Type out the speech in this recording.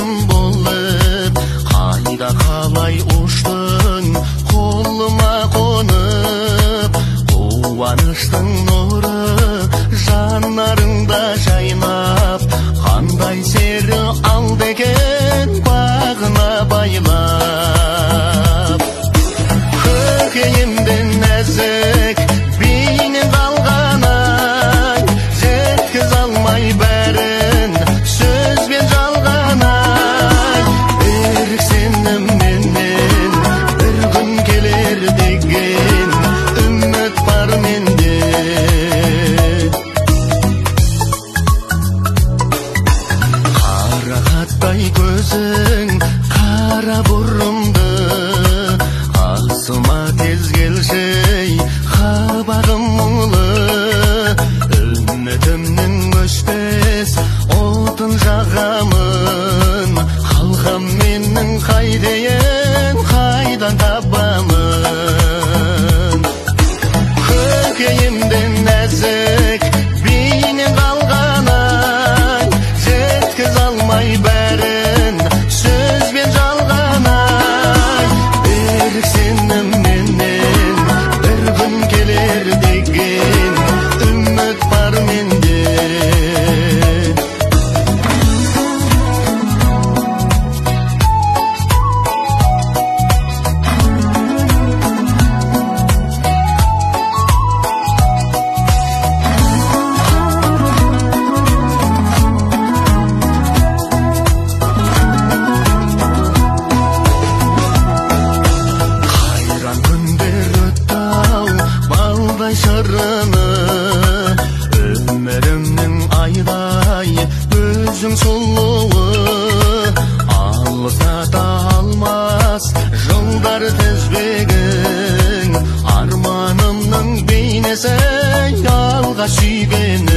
жаным болып, қайда қалай ұштың қолыма қонып, қуаныштың нұры жанарыңда жайнап, қандай сері алды екен бағына байлап. Көкейімде нәзік бейнең қалғанай, жеткіз алмай бәрін сөзбен жалғанай. Берік сенімменен бір күн келер деген үміт бар менде. Қарақаттай көзің қара бұрымды, қасыма тез келші қабағым мұңлы. Үмітімнің өшпес отын жағамын, қалқам менің қайдайын қайдан табамын. Көкейімде нәзік бейнең қалғанай, жеткіз алмай бәрін сөзбен жалғанай. Берік сенімменен бір күн келер деген үміт бар менде. Қайран күндер өтті-ау балдай шырыны, өмірімнің айдай өзің сұлуы. Алысата алмас жылдар тізбегің, арманымның бейнесі алға сүйген